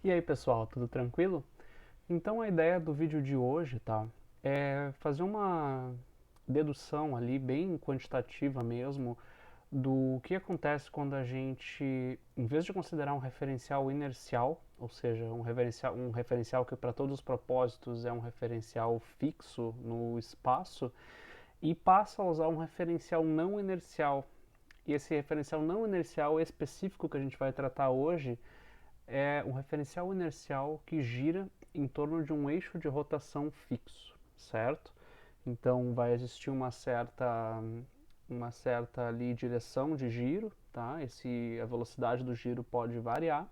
E aí pessoal, tudo tranquilo? Então a ideia do vídeo de hoje, tá, é fazer uma dedução ali bem quantitativa mesmo do que acontece quando a gente, em vez de considerar um referencial inercial, ou seja, um referencial que para todos os propósitos é um referencial fixo no espaço, e passa a usar um referencial não inercial. E esse referencial não inercial específico que a gente vai tratar hoje é um referencial inercial que gira em torno de um eixo de rotação fixo, certo? Então vai existir uma certa ali direção de giro, tá? A velocidade do giro pode variar,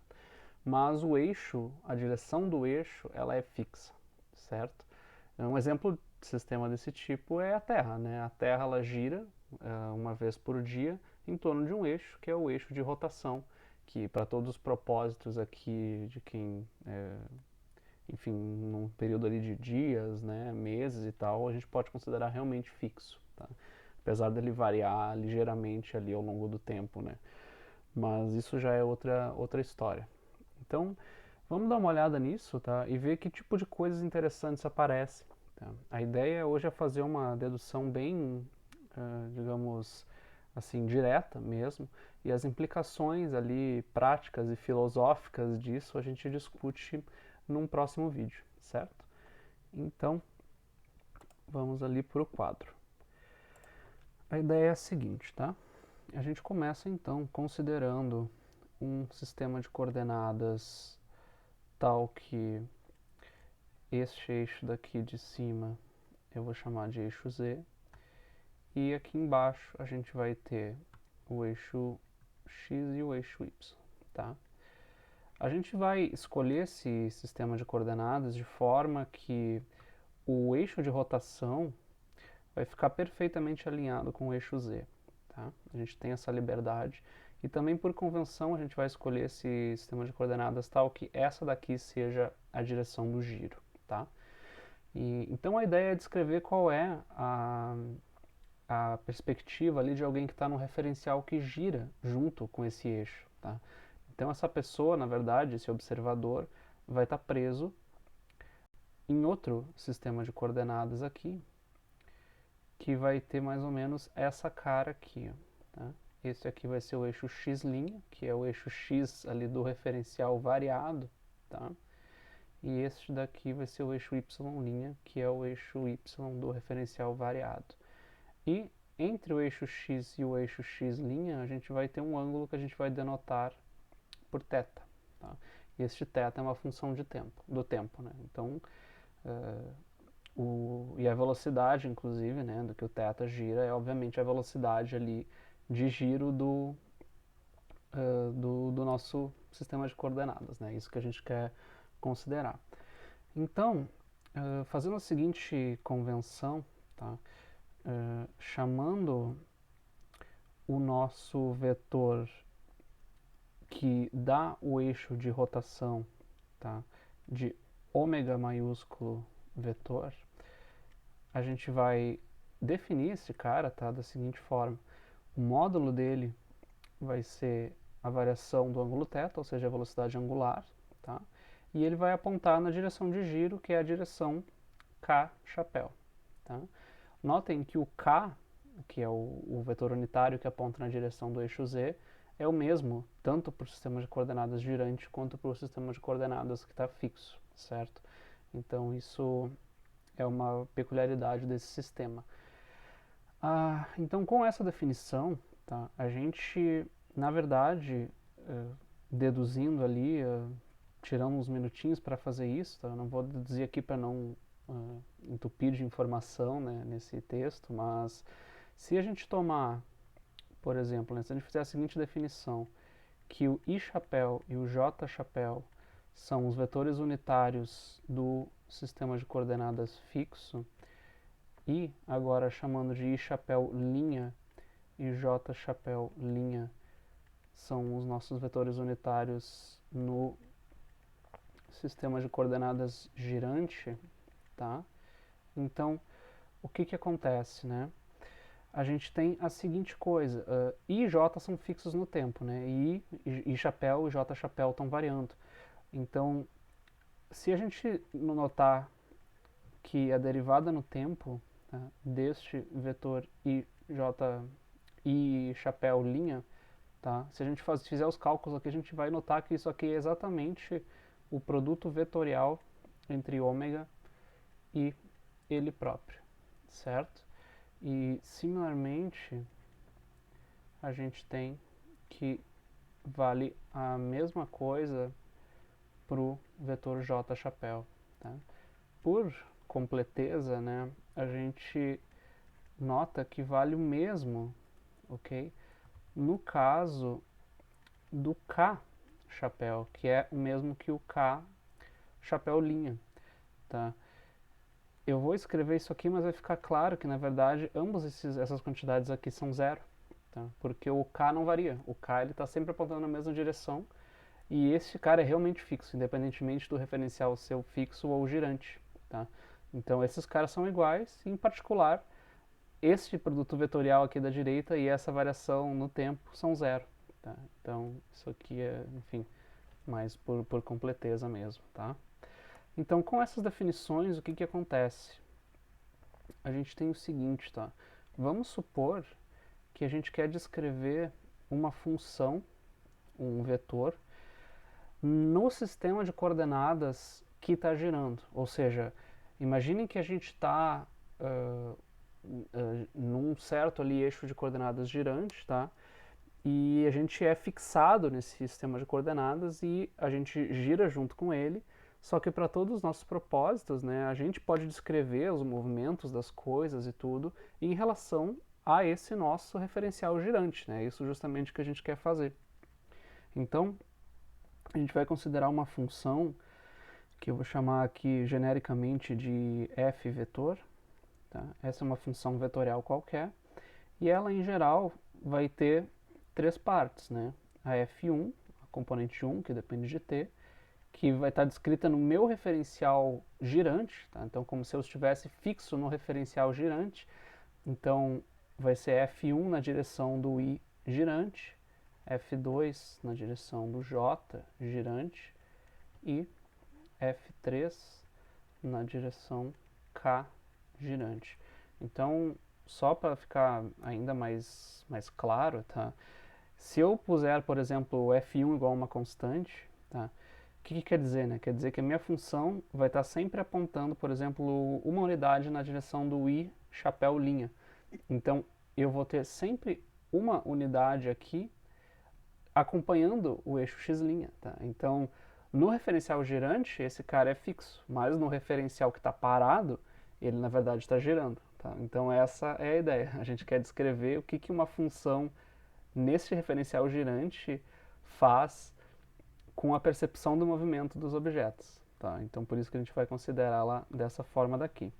mas o eixo, a direção do eixo, ela é fixa, certo? Um exemplo de sistema desse tipo é a Terra, né? A Terra ela gira uma vez por dia em torno de um eixo, que é o eixo de rotação, que para todos os propósitos aqui de quem, enfim, num período ali de dias, né, meses e tal, a gente pode considerar realmente fixo, tá? Apesar dele variar ligeiramente ali ao longo do tempo, né? Mas isso já é outra história. Então, vamos dar uma olhada nisso, tá? E ver que tipo de coisas interessantes aparecem. Tá? A ideia hoje é fazer uma dedução bem, digamos assim, direta mesmo, e as implicações ali práticas e filosóficas disso a gente discute num próximo vídeo, certo? Então, vamos ali para o quadro. A ideia é a seguinte, tá? A gente começa então considerando um sistema de coordenadas tal que este eixo daqui de cima eu vou chamar de eixo Z, e aqui embaixo a gente vai ter o eixo X e o eixo Y, tá? A gente vai escolher esse sistema de coordenadas de forma que o eixo de rotação vai ficar perfeitamente alinhado com o eixo Z, tá? A gente tem essa liberdade e também por convenção a gente vai escolher esse sistema de coordenadas tal que essa daqui seja a direção do giro, tá? Então a ideia é descrever qual é a perspectiva ali de alguém que está no referencial que gira junto com esse eixo, tá? Então essa pessoa, na verdade, esse observador, vai estar preso em outro sistema de coordenadas aqui, que vai ter mais ou menos essa cara aqui, ó, tá? Esse aqui vai ser o eixo x', que é o eixo x ali do referencial variado, tá? E este daqui vai ser o eixo y', que é o eixo y do referencial variado. E entre o eixo x e o eixo x', a gente vai ter um ângulo que a gente vai denotar por θ. Tá? E este θ é uma função do tempo. Né? Então, e a velocidade, inclusive, né, do que o θ gira, é obviamente a velocidade ali de giro do nosso sistema de coordenadas. Né? Isso que a gente quer considerar. Então, fazendo a seguinte convenção, tá? Chamando o nosso vetor que dá o eixo de rotação, tá, de ômega maiúsculo vetor, a gente vai definir esse cara, tá, da seguinte forma. O módulo dele vai ser a variação do ângulo θ, ou seja, a velocidade angular, tá? E ele vai apontar na direção de giro, que é a direção K chapéu, tá? Notem que o K, que é o vetor unitário que aponta na direção do eixo Z, é o mesmo tanto para o sistema de coordenadas girante quanto para o sistema de coordenadas que está fixo, certo? Então isso é uma peculiaridade desse sistema. Então com essa definição, tá, a gente, na verdade, deduzindo ali, tirando uns minutinhos para fazer isso, tá? Eu não vou deduzir aqui para não entupir de informação, né, nesse texto, mas se a gente tomar, por exemplo, né, se a gente fizer a seguinte definição, que o I chapéu e o J chapéu são os vetores unitários do sistema de coordenadas fixo, e agora chamando de I chapéu linha e J chapéu linha são os nossos vetores unitários no sistema de coordenadas girante, tá? Então, o que que acontece, né? A gente tem a seguinte coisa, I e J são fixos no tempo, né? I chapéu e J chapéu estão variando. Então, se a gente notar que a derivada no tempo, tá, deste vetor i chapéu linha, tá, se a gente fizer os cálculos aqui, a gente vai notar que isso aqui é exatamente o produto vetorial entre ômega e ele próprio, certo? E, similarmente, a gente tem que vale a mesma coisa para o vetor j chapéu. Tá? Por completeza, né, a gente nota que vale o mesmo, ok? No caso do k chapéu, que é o mesmo que o k chapéu linha. Tá? Eu vou escrever isso aqui, mas vai ficar claro que, na verdade, ambas essas quantidades aqui são zero. Tá? Porque o k não varia. O k está sempre apontando na mesma direção. E esse cara é realmente fixo, independentemente do referencial ser fixo ou girante. Tá? Então, esses caras são iguais. E, em particular, este produto vetorial aqui da direita e essa variação no tempo são zero. Tá? Então, isso aqui é, enfim, mais por completeza mesmo. Tá? Então, com essas definições, o que, que acontece? A gente tem o seguinte, tá? Vamos supor que a gente quer descrever uma função, um vetor, no sistema de coordenadas que está girando. Ou seja, imaginem que a gente está num certo ali eixo de coordenadas girante, tá? E a gente é fixado nesse sistema de coordenadas e a gente gira junto com ele. Só que para todos os nossos propósitos, né, a gente pode descrever os movimentos das coisas e tudo em relação a esse nosso referencial girante, né? Isso justamente que a gente quer fazer. Então, a gente vai considerar uma função que eu vou chamar aqui genericamente de f vetor. Tá? Essa é uma função vetorial qualquer e ela, em geral, vai ter três partes, né? A f1, a componente 1, que depende de t, que vai estar descrita no meu referencial girante, tá? Então, como se eu estivesse fixo no referencial girante, então vai ser f1 na direção do i girante, f2 na direção do j girante e f3 na direção k girante. Então, só para ficar ainda mais claro, tá? Se eu puser, por exemplo, f1 igual a uma constante, tá? O que quer dizer, né? Quer dizer que a minha função vai estar sempre apontando, por exemplo, uma unidade na direção do i chapéu linha. Então, eu vou ter sempre uma unidade aqui acompanhando o eixo x', tá? Então, no referencial girante, esse cara é fixo, mas no referencial que está parado, ele na verdade está girando, tá? Então, essa é a ideia. A gente quer descrever o que uma função nesse referencial girante faz com a percepção do movimento dos objetos. Tá? Então, por isso que a gente vai considerá-la dessa forma daqui.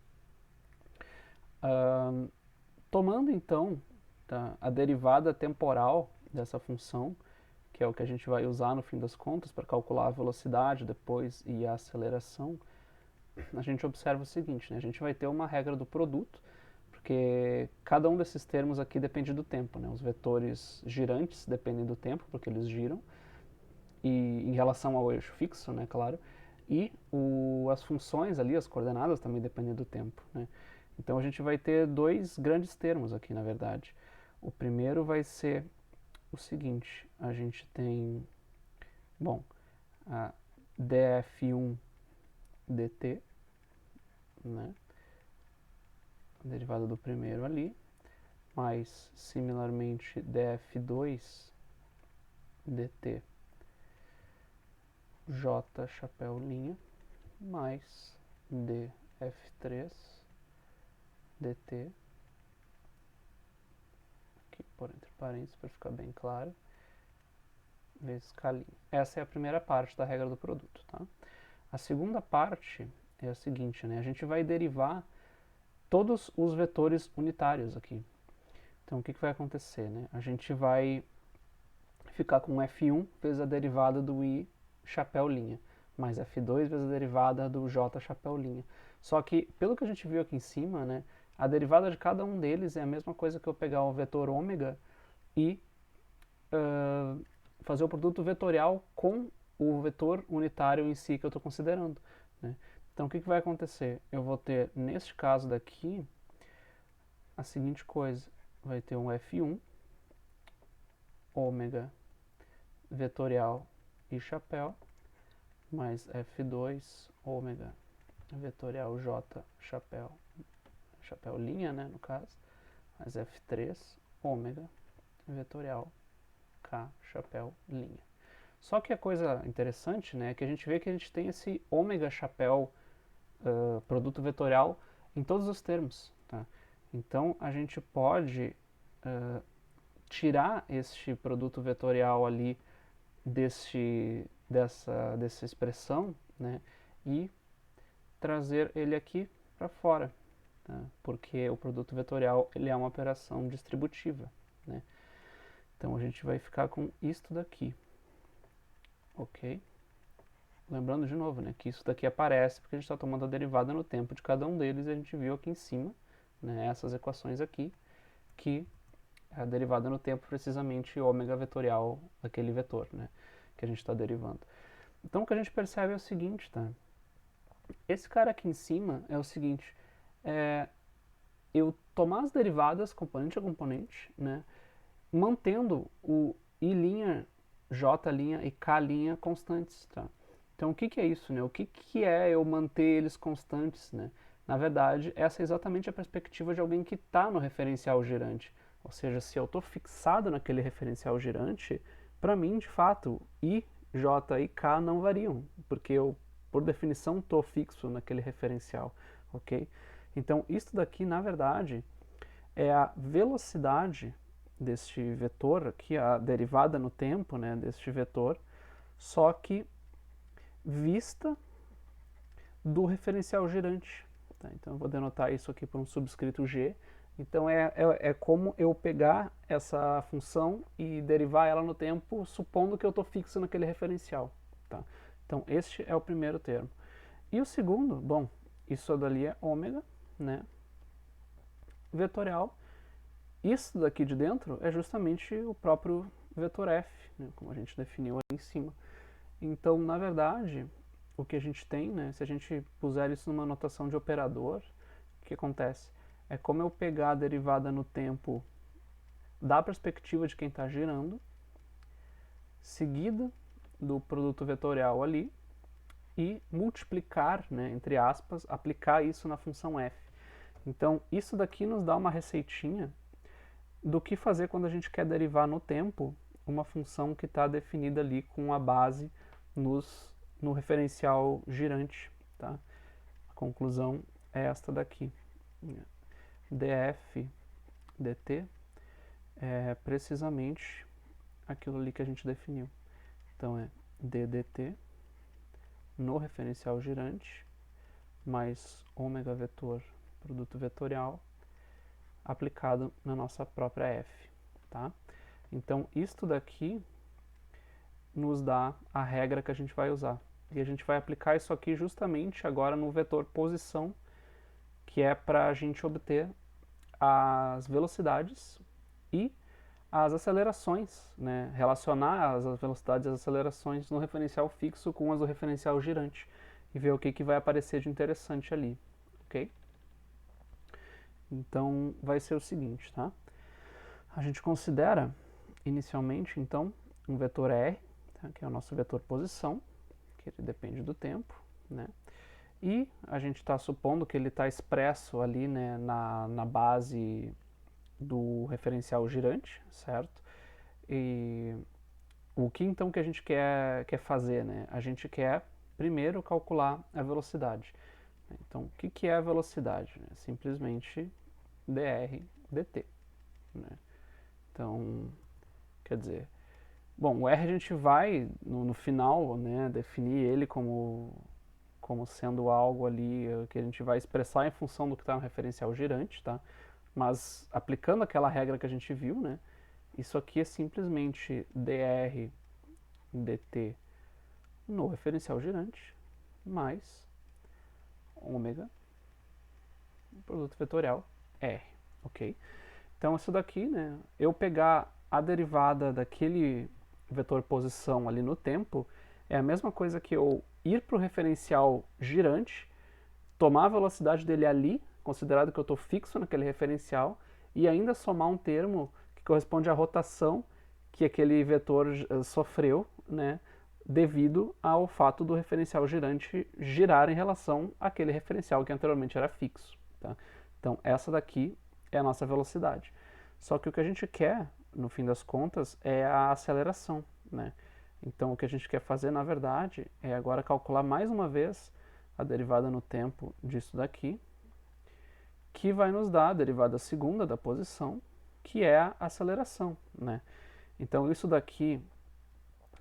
Tomando, então, tá, a derivada temporal dessa função, que é o que a gente vai usar no fim das contas para calcular a velocidade depois e a aceleração, a gente observa o seguinte, né? A gente vai ter uma regra do produto, porque cada um desses termos aqui depende do tempo, né? Os vetores girantes dependem do tempo, porque eles giram, e em relação ao eixo fixo, né, claro, e as funções ali, as coordenadas também dependem do tempo, né. Então a gente vai ter dois grandes termos aqui, na verdade. O primeiro vai ser o seguinte, a gente tem, bom, a df1 dt, né, a derivada do primeiro ali, mais, similarmente, df2 dt j chapéu linha mais df3 dt, aqui por entre parênteses para ficar bem claro, vezes k'. Essa é a primeira parte da regra do produto. Tá? A segunda parte é a seguinte, né? A gente vai derivar todos os vetores unitários aqui. Então o que vai acontecer? Né? A gente vai ficar com f1 vezes a derivada do i chapéu linha, mais f2 vezes a derivada do j chapéu linha. Só que, pelo que a gente viu aqui em cima, né, a derivada de cada um deles é a mesma coisa que eu pegar o vetor ômega e fazer o produto vetorial com o vetor unitário em si que eu estou considerando, né? Então, o que vai acontecer? Eu vou ter, neste caso daqui, a seguinte coisa. Vai ter um F1, ômega vetorial e chapéu, mais F2, ômega vetorial J, chapéu linha, né, no caso, mais F3, ômega vetorial K, chapéu linha. Só que a coisa interessante, né, é que a gente vê que a gente tem esse ômega chapéu produto vetorial em todos os termos, tá? Então a gente pode tirar este produto vetorial ali dessa expressão, né, e trazer ele aqui para fora, tá? Porque o produto vetorial ele é uma operação distributiva, né? Então a gente vai ficar com isto daqui, ok? Lembrando de novo, né, que isso daqui aparece porque a gente está tomando a derivada no tempo de cada um deles e a gente viu aqui em cima, né, essas equações aqui, que a derivada no tempo precisamente ômega vetorial daquele vetor, né, que a gente está derivando. Então o que a gente percebe é o seguinte, tá? Esse cara aqui em cima é o seguinte, eu tomar as derivadas componente a componente, né, mantendo o I', J' e K' constantes, tá? Então o que é isso, né? O que é eu manter eles constantes, né? Na verdade, essa é exatamente a perspectiva de alguém que está no referencial girante. Ou seja, se eu estou fixado naquele referencial girante, para mim, de fato, I, J e K não variam, porque eu, por definição, estou fixo naquele referencial, ok? Então, isso daqui, na verdade, é a velocidade deste vetor aqui, a derivada no tempo, né, deste vetor, só que vista do referencial girante. Tá? Então eu vou denotar isso aqui por um subscrito g. Então é como eu pegar essa função e derivar ela no tempo, supondo que eu estou fixo naquele referencial. Tá? Então este é o primeiro termo. E o segundo, bom, isso dali é ômega, né, vetorial. Isso daqui de dentro é justamente o próprio vetor f, né, como a gente definiu ali em cima. Então, na verdade, o que a gente tem, né, se a gente puser isso numa notação de operador, o que acontece? É como eu pegar a derivada no tempo da perspectiva de quem está girando, seguida do produto vetorial ali, e multiplicar, né, entre aspas, aplicar isso na função f. Então, isso daqui nos dá uma receitinha do que fazer quando a gente quer derivar no tempo uma função que está definida ali com a base no referencial girante. Tá? A conclusão é esta daqui. df dt é precisamente aquilo ali que a gente definiu. Então é ddt no referencial girante mais ômega vetor produto vetorial aplicado na nossa própria f. Tá? Então isto daqui nos dá a regra que a gente vai usar. E a gente vai aplicar isso aqui justamente agora no vetor posição, que é para a gente obter as velocidades e as acelerações, né? Relacionar as velocidades e as acelerações no referencial fixo com as do referencial girante e ver o que vai aparecer de interessante ali, ok? Então vai ser o seguinte, tá? A gente considera inicialmente, então, um vetor R, tá? Que é o nosso vetor posição, que ele depende do tempo, né? E a gente está supondo que ele está expresso ali, né, na base do referencial girante, certo? E o que então que a gente quer fazer, né? A gente quer primeiro calcular a velocidade. Então, o que é a velocidade? Simplesmente dr dt, né? Então, quer dizer, bom, o R a gente vai, no final, né, definir ele como sendo algo ali que a gente vai expressar em função do que está no referencial girante, tá? Mas aplicando aquela regra que a gente viu, né, isso aqui é simplesmente dr dt no referencial girante mais ômega produto vetorial R, ok? Então isso daqui, né, eu pegar a derivada daquele vetor posição ali no tempo, é a mesma coisa que eu ir para o referencial girante, tomar a velocidade dele ali, considerado que eu estou fixo naquele referencial, e ainda somar um termo que corresponde à rotação que aquele vetor sofreu, né, devido ao fato do referencial girante girar em relação àquele referencial que anteriormente era fixo. Tá? Então, essa daqui é a nossa velocidade. Só que o que a gente quer, no fim das contas, é a aceleração. Né? Então, o que a gente quer fazer, na verdade, é agora calcular mais uma vez a derivada no tempo disso daqui, que vai nos dar a derivada segunda da posição, que é a aceleração. Né? Então, isso daqui,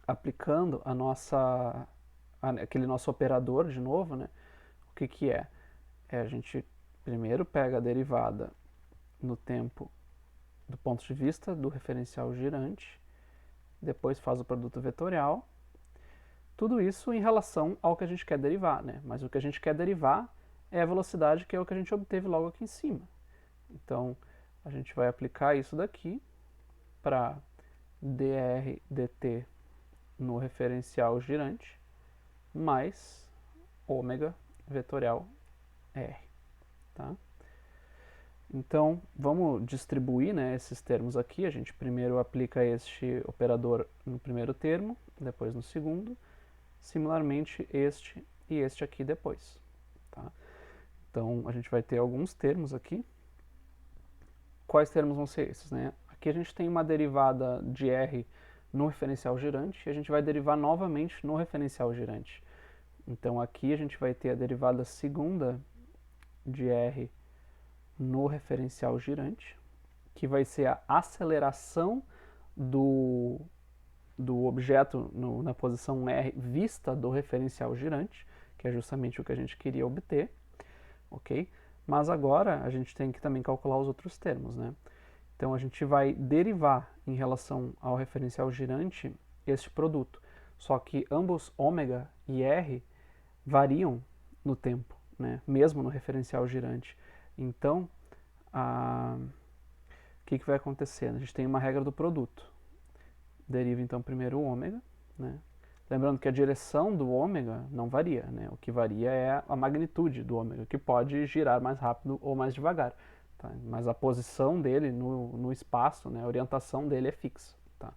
aplicando aquele nosso operador de novo, né? O que que é? A gente primeiro pega a derivada no tempo do ponto de vista do referencial girante, depois faz o produto vetorial, tudo isso em relação ao que a gente quer derivar, né? Mas o que a gente quer derivar é a velocidade, que é o que a gente obteve logo aqui em cima. Então, a gente vai aplicar isso daqui para dr dt no referencial girante, mais ômega vetorial r. Tá? Então, vamos distribuir, né, esses termos aqui. A gente primeiro aplica este operador no primeiro termo, depois no segundo. Similarmente, este e este aqui depois. Tá? Então, a gente vai ter alguns termos aqui. Quais termos vão ser esses? Né? Aqui a gente tem uma derivada de r no referencial girante, e a gente vai derivar novamente no referencial girante. Então, aqui a gente vai ter a derivada segunda de r no referencial girante, que vai ser a aceleração do objeto na posição R vista do referencial girante, que é justamente o que a gente queria obter, ok? Mas agora a gente tem que também calcular os outros termos, né? Então a gente vai derivar em relação ao referencial girante este produto, só que ambos ômega e R variam no tempo, né? Mesmo no referencial girante. Então, o que vai acontecer? A gente tem uma regra do produto. Deriva então primeiro o ômega, né? Lembrando que a direção do ômega não varia, né? O que varia é a magnitude do ômega, que pode girar mais rápido ou mais devagar. Tá? Mas a posição dele no espaço, né? A orientação dele é fixa. Tá?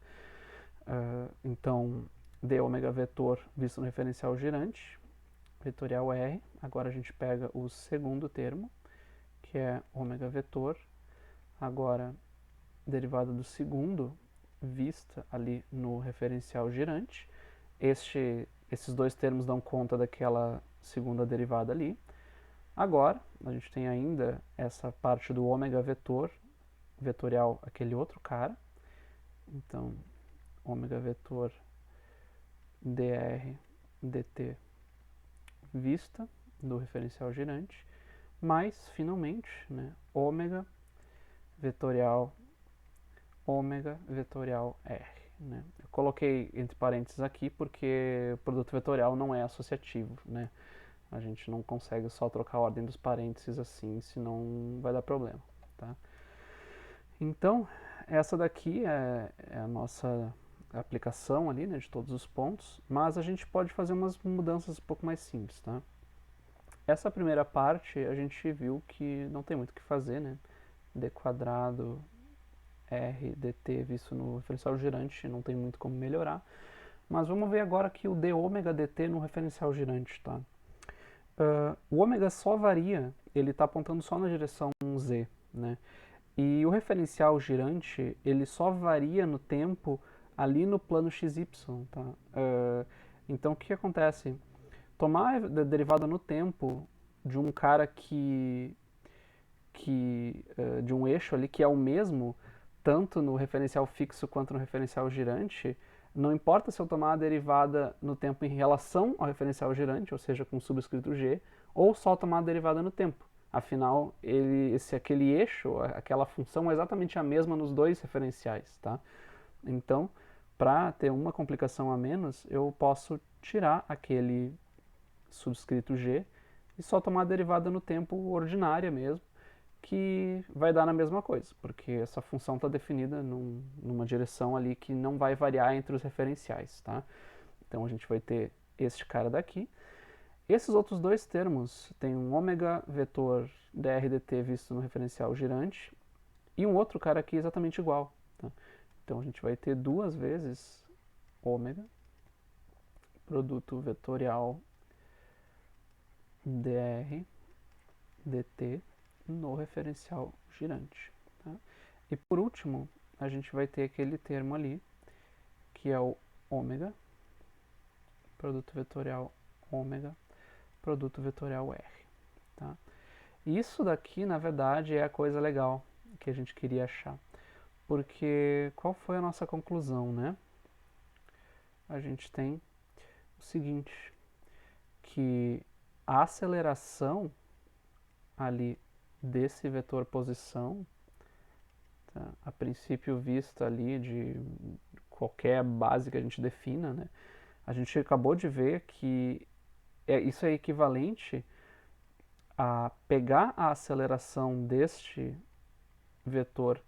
Então, d ômega vetor visto no referencial girante, vetorial R. Agora a gente pega o segundo termo, que é ômega vetor. Agora, derivada do segundo, vista ali no referencial girante. Esses dois termos dão conta daquela segunda derivada ali. Agora, a gente tem ainda essa parte do ômega vetor, vetorial, aquele outro cara. Então, ômega vetor dr dt vista do referencial girante, mais, finalmente, né, ômega vetorial R. Né? Eu coloquei entre parênteses aqui porque o produto vetorial não é associativo. Né? A gente não consegue só trocar a ordem dos parênteses assim, senão vai dar problema. Tá? Então, essa daqui é a nossa aplicação ali, né, de todos os pontos, mas a gente pode fazer umas mudanças um pouco mais simples. Tá? Essa primeira parte a gente viu que não tem muito o que fazer, né? d quadrado r dt visto no referencial girante, não tem muito como melhorar. Mas vamos ver agora aqui o d ômega dt no referencial girante. Tá? O ômega só varia, ele está apontando só na direção z. Né? E o referencial girante, ele só varia no tempo ali no plano xy. Tá? Então o que acontece? Tomar a derivada no tempo de um cara de um eixo ali que é o mesmo, tanto no referencial fixo quanto no referencial girante, não importa se eu tomar a derivada no tempo em relação ao referencial girante, ou seja, com subscrito g, ou só tomar a derivada no tempo. Afinal, aquele eixo, aquela função é exatamente a mesma nos dois referenciais. Tá? Então, para ter uma complicação a menos, eu posso tirar aquele subscrito g e só tomar a derivada no tempo ordinária mesmo, que vai dar na mesma coisa, porque essa função está definida numa direção ali que não vai variar entre os referenciais. Tá? Então a gente vai ter este cara daqui. Esses outros dois termos tem um ômega vetor dr dt visto no referencial girante e um outro cara aqui exatamente igual. Tá? Então a gente vai ter duas vezes ômega produto vetorial dr dt no referencial girante. Tá? E por último, a gente vai ter aquele termo ali, que é o ômega, produto vetorial ômega, produto vetorial R. Tá? E isso daqui, na verdade, é a coisa legal que a gente queria achar. Porque qual foi a nossa conclusão, né? A gente tem o seguinte, que a aceleração ali desse vetor posição, tá? A princípio vista ali de qualquer base que a gente defina, né? A gente acabou de ver que isso é equivalente a pegar a aceleração deste vetor,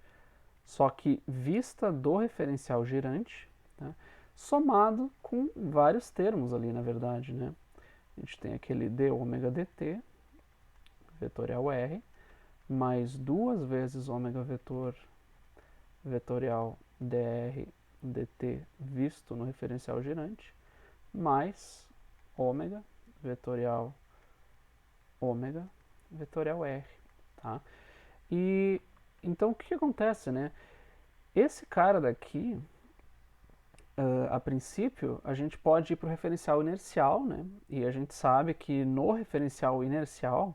só que vista do referencial girante, tá? Somado com vários termos ali, na verdade, né? A gente tem aquele d ômega dt, vetorial R, mais duas vezes ômega vetor vetorial dr dt visto no referencial girante, mais ômega vetorial ômega vetorial R, tá? E então o que acontece, né? Esse cara daqui, a princípio, a gente pode ir para o referencial inercial, né? E a gente sabe que no referencial inercial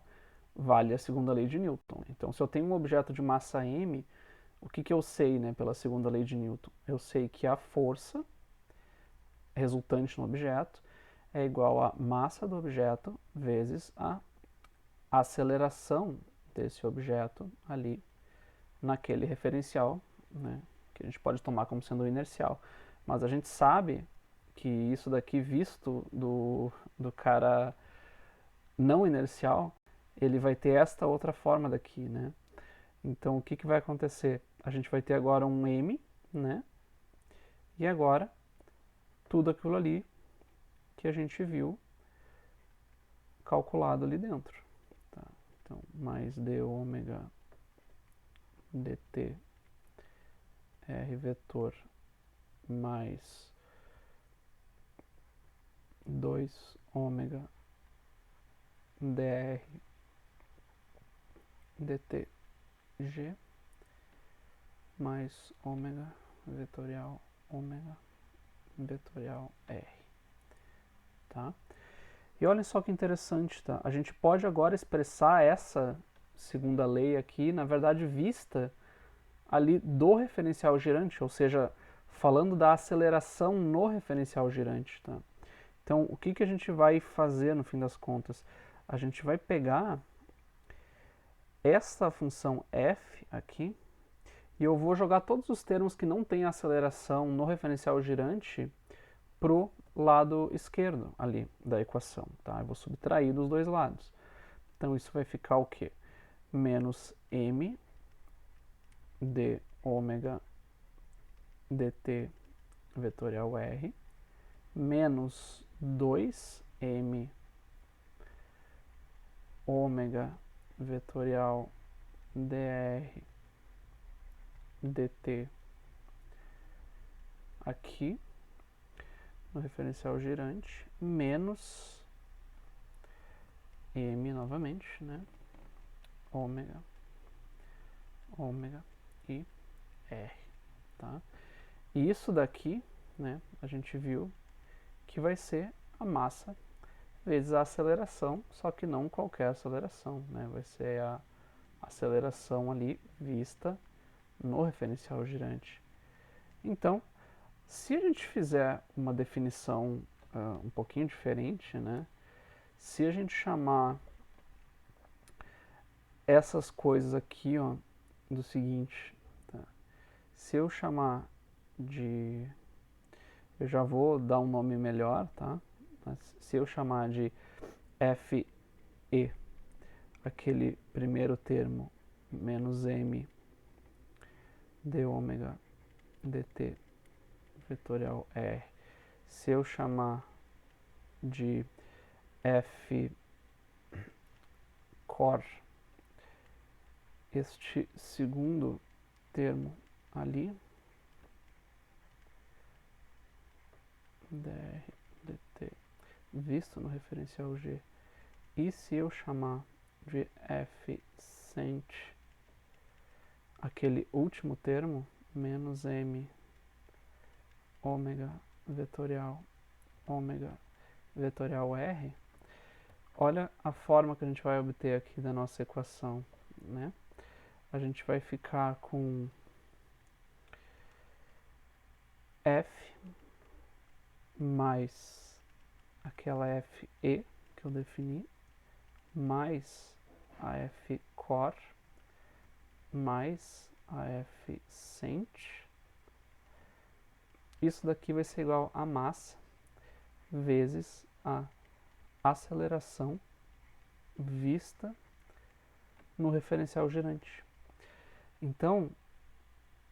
vale a segunda lei de Newton. Então, se eu tenho um objeto de massa m, o que eu sei, né, pela segunda lei de Newton? Eu sei que a força resultante no objeto é igual a massa do objeto vezes a aceleração desse objeto ali naquele referencial, né, que a gente pode tomar como sendo inercial. Mas a gente sabe que isso daqui, visto do cara não inercial, ele vai ter esta outra forma daqui, né? Então, o que vai acontecer? A gente vai ter agora um m, né? E agora, tudo aquilo ali que a gente viu calculado ali dentro. Tá? Então, mais d ômega dt r vetor mais 2 ômega dr dt g mais ômega vetorial R. Tá? E olhem só que interessante, tá? A gente pode agora expressar essa segunda lei aqui, na verdade, vista ali do referencial girante, ou seja, falando da aceleração no referencial girante, tá? Então, o que a gente vai fazer no fim das contas? A gente vai pegar essa função f aqui e eu vou jogar todos os termos que não têm aceleração no referencial girante pro lado esquerdo ali da equação, tá? Eu vou subtrair dos dois lados. Então, isso vai ficar o quê? Menos m d ômega dt vetorial R menos 2m ômega vetorial dr dt aqui no referencial girante menos m novamente, né? Ômega e R, tá? E isso daqui, né, a gente viu que vai ser a massa vezes a aceleração, só que não qualquer aceleração, né? Vai ser a aceleração ali vista no referencial girante. Então, se a gente fizer uma definição um pouquinho diferente, né? Se a gente chamar essas coisas aqui, ó, do seguinte, tá? Se eu chamar de... Eu já vou dar um nome melhor, tá? Mas se eu chamar de FE, aquele primeiro termo, menos m d ômega dt vetorial R, se eu chamar de F core este segundo termo ali, dr dt visto no referencial G, e se eu chamar de F cent aquele último termo, menos m ômega vetorial r, olha a forma que a gente vai obter aqui da nossa equação, né? A gente vai ficar com F mais aquela FE que eu defini, mais a F core, mais a F cent. Isso daqui vai ser igual a massa vezes a aceleração vista no referencial girante. Então,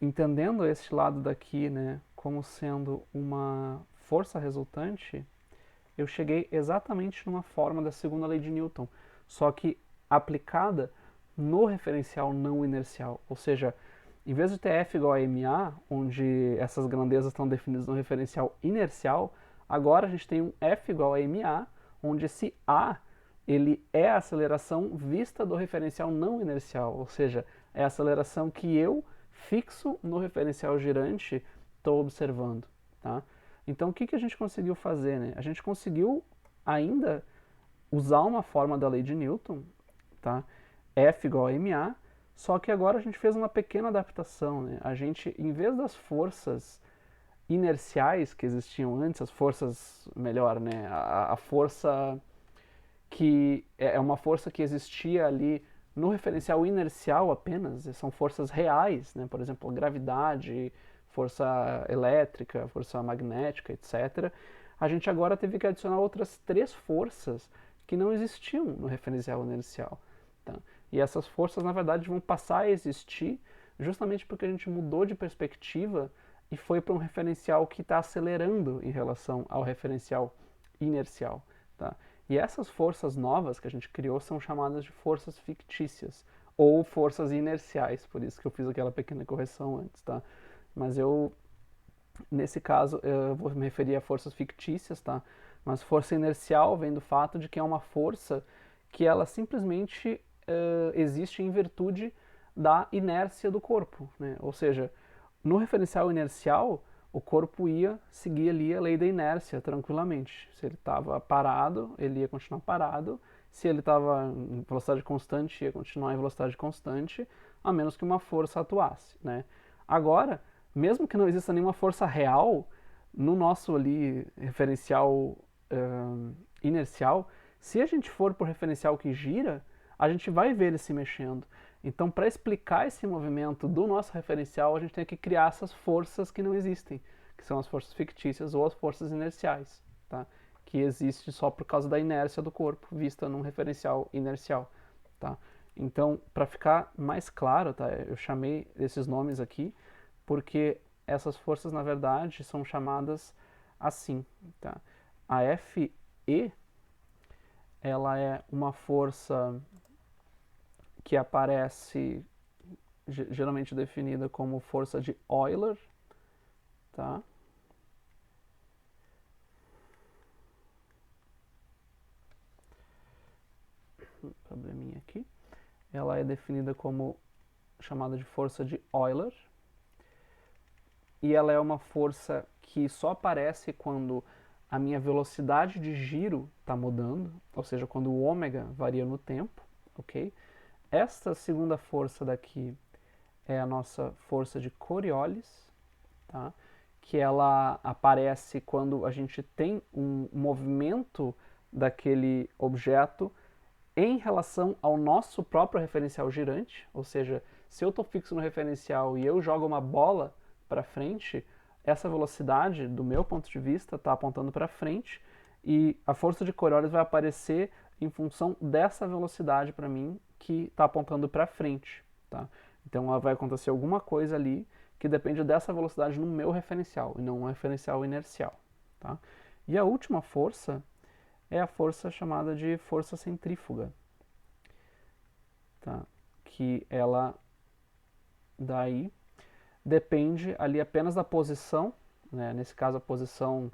entendendo este lado daqui, né, como sendo uma força resultante, eu cheguei exatamente numa forma da segunda lei de Newton, só que aplicada no referencial não inercial. Ou seja, em vez de ter F igual a ma, onde essas grandezas estão definidas no referencial inercial, agora a gente tem um F igual a ma, onde esse A ele é a aceleração vista do referencial não inercial, ou seja, é a aceleração que eu fixo no referencial girante estou observando. Tá? Então, o que a gente conseguiu fazer? Né? A gente conseguiu ainda usar uma forma da lei de Newton, tá? F igual a ma, só que agora a gente fez uma pequena adaptação. Né? A gente, em vez das forças inerciais que existiam antes, as forças, melhor, né? a força que é uma força que existia ali no referencial inercial apenas, são forças reais, né? Por exemplo, gravidade, força elétrica, força magnética, etc. A gente agora teve que adicionar outras 3 forças que não existiam no referencial inercial. Tá? E essas forças, na verdade, vão passar a existir justamente porque a gente mudou de perspectiva e foi para um referencial que está acelerando em relação ao referencial inercial. Tá? E essas forças novas que a gente criou são chamadas de forças fictícias, ou forças inerciais, por isso que eu fiz aquela pequena correção antes, tá? Mas eu, nesse caso, eu vou me referir a forças fictícias, tá? Mas força inercial vem do fato de que é uma força que ela simplesmente existe em virtude da inércia do corpo, né? Ou seja, no referencial inercial, o corpo ia seguir ali a lei da inércia tranquilamente. Se ele estava parado, ele ia continuar parado. Se ele estava em velocidade constante, ia continuar em velocidade constante, a menos que uma força atuasse, né? Agora, mesmo que não exista nenhuma força real no nosso ali referencial inercial, se a gente for por referencial que gira, a gente vai ver ele se mexendo. Então, para explicar esse movimento do nosso referencial, a gente tem que criar essas forças que não existem, que são as forças fictícias ou as forças inerciais, tá? Que existe só por causa da inércia do corpo, vista num referencial inercial. Tá? Então, para ficar mais claro, tá? Eu chamei esses nomes aqui porque essas forças, na verdade, são chamadas assim. Tá? A Fe, ela é uma força que aparece geralmente definida como força de Euler, tá? Probleminha aqui. Ela é definida como chamada de força de Euler, e ela é uma força que só aparece quando a minha velocidade de giro está mudando, ou seja, quando o ômega varia no tempo, ok? Esta segunda força daqui é a nossa força de Coriolis, tá? Que ela aparece quando a gente tem um movimento daquele objeto em relação ao nosso próprio referencial girante, ou seja, se eu estou fixo no referencial e eu jogo uma bola para frente, essa velocidade, do meu ponto de vista, está apontando para frente e a força de Coriolis vai aparecer em função dessa velocidade para mim que está apontando para frente. Tá? Então vai acontecer alguma coisa ali que depende dessa velocidade no meu referencial e não um referencial inercial. tá? E a última força é a força chamada de força centrífuga, tá? Que ela daí depende ali apenas da posição, né? Nesse caso a posição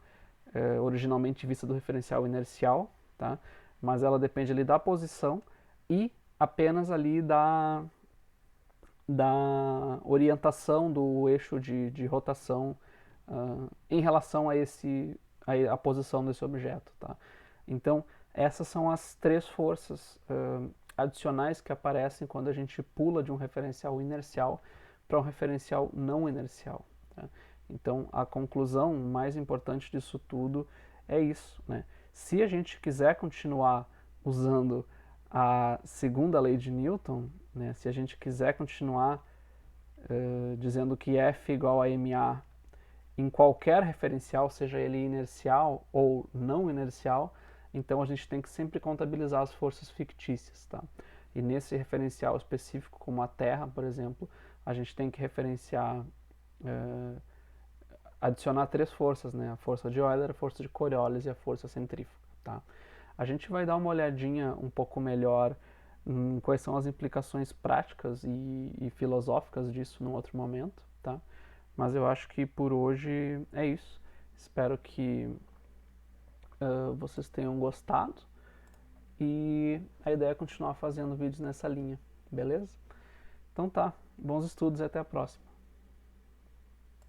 originalmente vista do referencial inercial, tá? Mas ela depende ali da posição e apenas ali da orientação do eixo de rotação em relação a posição desse objeto, tá? Então, essas são as três forças adicionais que aparecem quando a gente pula de um referencial inercial para um referencial não inercial, tá? Então, a conclusão mais importante disso tudo é isso, né? Se a gente quiser continuar usando a segunda lei de Newton, né, se a gente quiser continuar dizendo que F igual a ma em qualquer referencial, seja ele inercial ou não inercial, então a gente tem que sempre contabilizar as forças fictícias, tá? E nesse referencial específico, como a Terra, por exemplo, a gente tem que referenciar, adicionar três forças, né? A força de Euler, a força de Coriolis e a força centrífuga, tá? A gente vai dar uma olhadinha um pouco melhor em quais são as implicações práticas e filosóficas disso num outro momento, tá? Mas eu acho que por hoje é isso. Espero que vocês tenham gostado e a ideia é continuar fazendo vídeos nessa linha, beleza? Então tá, bons estudos e até a próxima.